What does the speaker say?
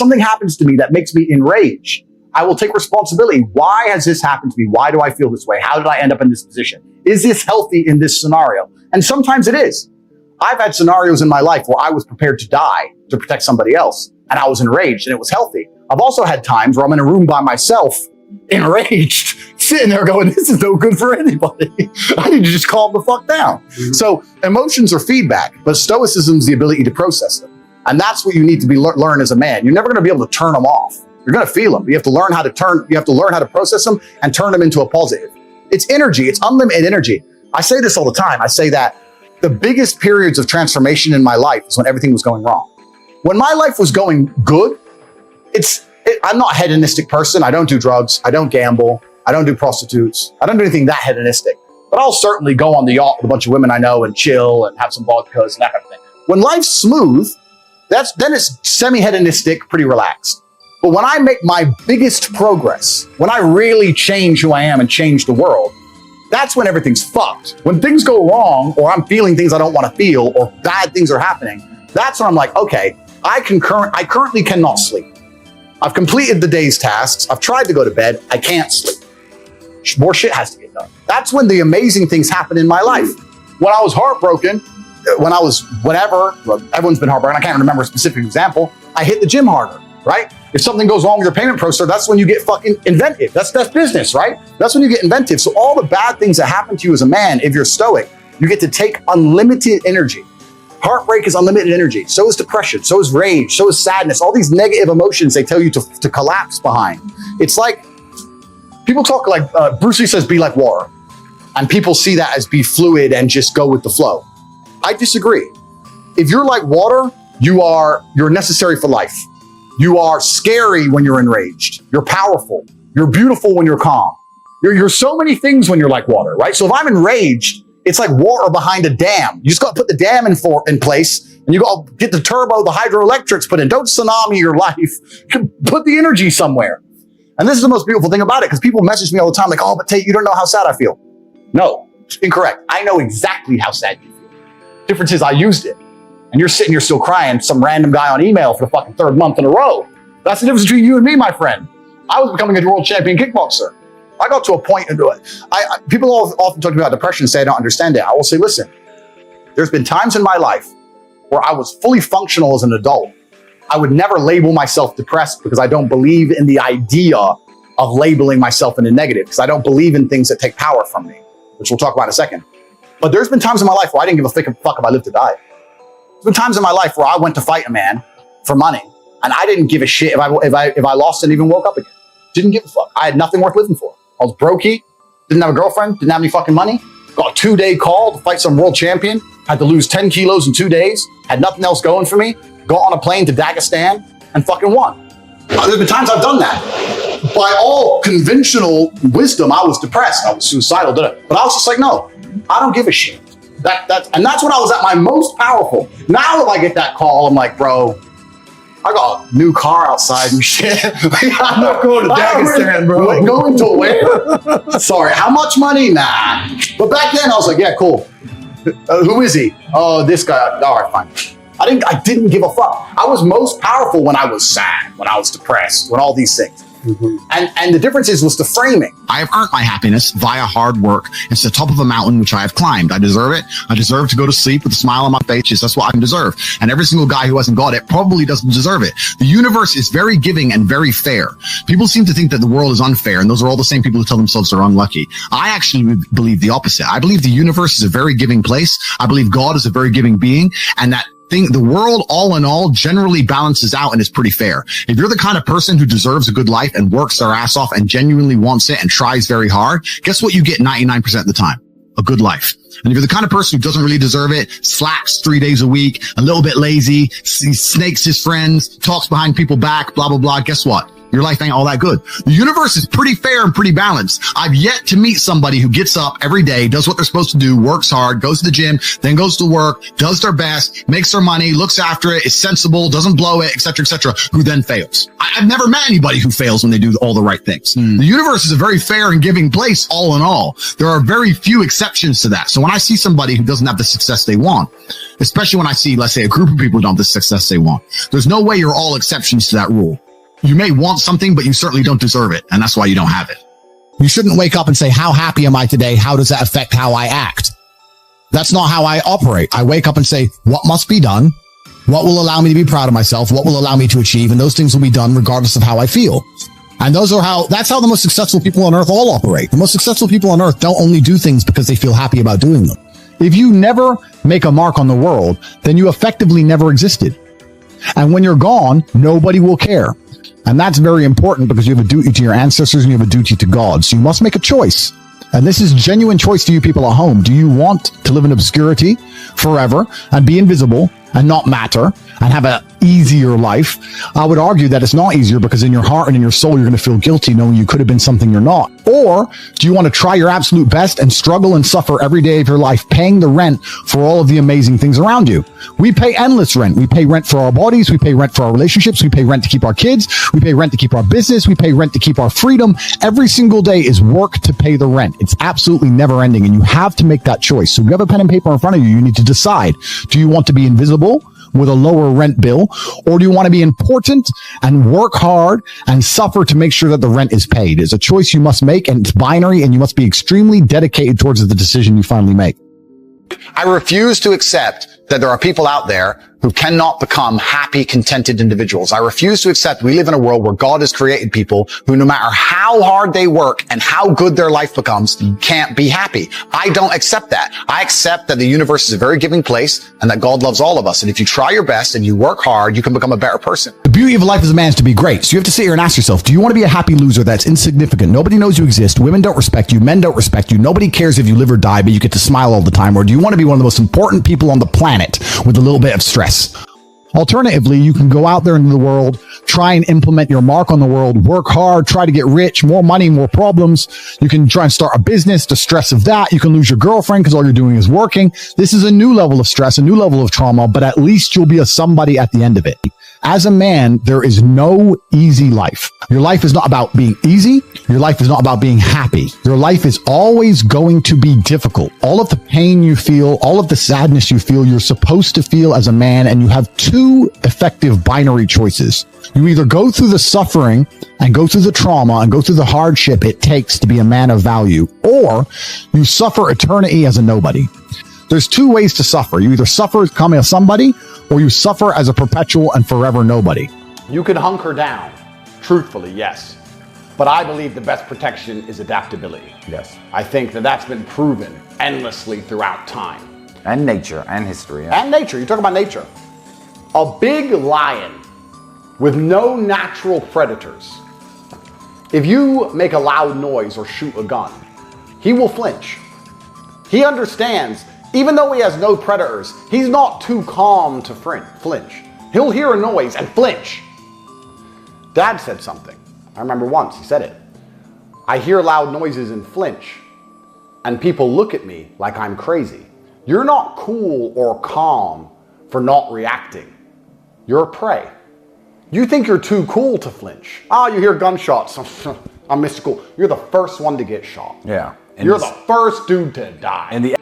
something happens to me that makes me enraged, I will take responsibility. Why has this happened to me? Why do I feel this way? How did I end up in this position? Is this healthy in this scenario? And sometimes it is. I've had scenarios in my life where I was prepared to die to protect somebody else, and I was enraged, and it was healthy. I've also had times where I'm in a room by myself, enraged, sitting there going, this is no good for anybody. I need to just calm the fuck down. Mm-hmm. So emotions are feedback, but stoicism is the ability to process them. And that's what you need to be learn as a man. You're never going to be able to turn them off. You're going to feel them. You have to learn how to process them and turn them into a positive. It's energy. It's unlimited energy. I say this all the time. I say that the biggest periods of transformation in my life is when everything was going wrong. When my life was going good, I'm not a hedonistic person. I don't do drugs. I don't gamble. I don't do prostitutes. I don't do anything that hedonistic. But I'll certainly go on the yacht with a bunch of women I know and chill and have some vodkas and that kind of thing. When life's smooth, then it's semi-hedonistic, pretty relaxed. But when I make my biggest progress, when I really change who I am and change the world, that's when everything's fucked. When things go wrong, or I'm feeling things I don't want to feel, or bad things are happening, that's when I'm like, okay, I currently cannot sleep. I've completed the day's tasks. I've tried to go to bed. I can't sleep. More shit has to get done. That's when the amazing things happen in my life. When I was heartbroken, everyone's been heartbroken. I can't remember a specific example. I hit the gym harder, right? If something goes wrong with your payment processor, that's when you get fucking inventive. That's business, right? That's when you get inventive. So all the bad things that happen to you as a man, if you're stoic, you get to take unlimited energy. Heartbreak is unlimited energy. So is depression. So is rage. So is sadness. All these negative emotions they tell you to collapse behind. It's like, people talk like, Bruce Lee says, be like water. And people see that as be fluid and just go with the flow. I disagree. If you're like water, you're necessary for life. You are scary when you're enraged. You're powerful. You're beautiful when you're calm. You're so many things when you're like water, right? So if I'm enraged, it's like water behind a dam. You just got to put the dam in place, and you got to get the turbo, the hydroelectrics put in. Don't tsunami your life. Put the energy somewhere. And this is the most beautiful thing about it, because people message me all the time like, oh, but Tate, you don't know how sad I feel. No, incorrect. I know exactly how sad you feel. Difference is I used it. And you're sitting here still crying, some random guy on email for the fucking third month in a row. That's the difference between you and me, my friend. I was becoming a world champion kickboxer. I got to a point into it. People often talk about depression and say I don't understand it. I will say, listen, there's been times in my life where I was fully functional as an adult. I would never label myself depressed because I don't believe in the idea of labeling myself in a negative, because I don't believe in things that take power from me, which we'll talk about in a second. But there's been times in my life where I didn't give a fuck if I lived or died. There's been times in my life where I went to fight a man for money, and I didn't give a shit if I lost and even woke up again. Didn't give a fuck. I had nothing worth living for. I was brokey, didn't have a girlfriend, didn't have any fucking money. Got a 2-day call to fight some world champion. Had to lose 10 kilos in 2 days. Had nothing else going for me. Got on a plane to Dagestan and fucking won. There's been times I've done that. By all conventional wisdom, I was depressed. I was suicidal. But I was just like, no, I don't give a shit. And that's when I was at my most powerful. Now if I get that call, I'm like, bro, I got a new car outside and shit. I'm not going to Dagestan, bro. Going to where? Sorry, how much money? Nah. But back then I was like, yeah, cool. Who is he? Oh, this guy. All right, fine. I didn't give a fuck. I was most powerful when I was sad, when I was depressed, when all these things. Mm-hmm. And the difference was the framing. I have earned my happiness via hard work. It's the top of a mountain which I have climbed. I deserve it. I deserve to go to sleep with a smile on my face. That's what I deserve. And every single guy who hasn't got it probably doesn't deserve it. The universe is very giving and very fair. People seem to think that the world is unfair, and those are all the same people who tell themselves they're unlucky. I actually believe the opposite. I believe the universe is a very giving place. I believe God is a very giving being, and that the world, all in all, generally balances out and is pretty fair. If you're the kind of person who deserves a good life and works their ass off and genuinely wants it and tries very hard, guess what you get 99% of the time? A good life. And if you're the kind of person who doesn't really deserve it, slacks 3 days a week, a little bit lazy, snakes his friends, talks behind people's back, blah, blah, blah, guess what? your life ain't all that good. The universe is pretty fair and pretty balanced. I've yet to meet somebody who gets up every day, does what they're supposed to do, works hard, goes to the gym, then goes to work, does their best, makes their money, looks after it, is sensible, doesn't blow it, etc., who then fails. I've never met anybody who fails when they do all the right things. The universe is a very fair and giving place, all in all. There are very few exceptions to that. So when I see somebody who doesn't have the success they want, especially when I see, let's say, a group of people who don't have the success they want, there's no way you're all exceptions to that rule. You may want something, but you certainly don't deserve it. And that's why you don't have it. You shouldn't wake up and say, how happy am I today? How does that affect how I act? That's not how I operate. I wake up and say, what must be done? What will allow me to be proud of myself? What will allow me to achieve? And those things will be done regardless of how I feel. And that's how the most successful people on earth all operate. The most successful people on earth don't only do things because they feel happy about doing them. If you never make a mark on the world, then you effectively never existed. And when you're gone, nobody will care. And that's very important because you have a duty to your ancestors and you have a duty to God. So you must make a choice. And this is a genuine choice to you people at home. Do you want to live in obscurity forever and be invisible and not matter and have an easier life? I would argue that it's not easier because in your heart and in your soul, you're going to feel guilty knowing you could have been something you're not. Or do you want to try your absolute best and struggle and suffer every day of your life, paying the rent for all of the amazing things around you? We pay endless rent. We pay rent for our bodies. We pay rent for our relationships. We pay rent to keep our kids. We pay rent to keep our business. We pay rent to keep our freedom. Every single day is work to pay the rent. It's absolutely never ending. And you have to make that choice. So if you have a pen and paper in front of you, you need to decide, do you want to be invisible with a lower rent bill, or do you want to be important and work hard and suffer to make sure that the rent is paid? It's a choice you must make, and it's binary, and you must be extremely dedicated towards the decision you finally make. I refuse to accept that there are people out there who cannot become happy, contented individuals. I refuse to accept we live in a world where God has created people who, no matter how hard they work and how good their life becomes, can't be happy. I don't accept that. I accept that the universe is a very giving place and that God loves all of us. And if you try your best and you work hard, you can become a better person. The beauty of life as a man is to be great. So you have to sit here and ask yourself, do you want to be a happy loser that's insignificant? Nobody knows you exist. Women don't respect you. Men don't respect you. Nobody cares if you live or die, but you get to smile all the time. Or do you want to be one of the most important people on the planet with a little bit of stress? Alternatively, you can go out there into the world, try and implement your mark on the world, work hard, try to get rich, more money, more problems. You can try and start a business, the stress of that. You can lose your girlfriend because all you're doing is working. This is a new level of stress, a new level of trauma, but at least you'll be a somebody at the end of it. As a man, there is no easy life. Your life is not about being easy. Your life is not about being happy. Your life is always going to be difficult. All of the pain you feel, all of the sadness you feel, you're supposed to feel as a man, and you have two effective binary choices. You either go through the suffering and go through the trauma and go through the hardship it takes to be a man of value, or you suffer eternity as a nobody. There's two ways to suffer. You either suffer as becoming a somebody, or you suffer as a perpetual and forever nobody. You can hunker down, truthfully, yes. But I believe the best protection is adaptability. Yes. I think that that's been proven endlessly throughout time. And nature and history. Yeah. And nature, you talk about nature. A big lion with no natural predators, if you make a loud noise or shoot a gun, he will flinch. He understands, even though he has no predators, he's not too calm to flinch. He'll hear a noise and flinch. Dad said something. I remember once he said it. I hear loud noises and flinch, and people look at me like I'm crazy. You're not cool or calm for not reacting. You're a prey. You think you're too cool to flinch. You hear gunshots. I'm mystical. You're the first one to get shot. Yeah. You're the first dude to die. And the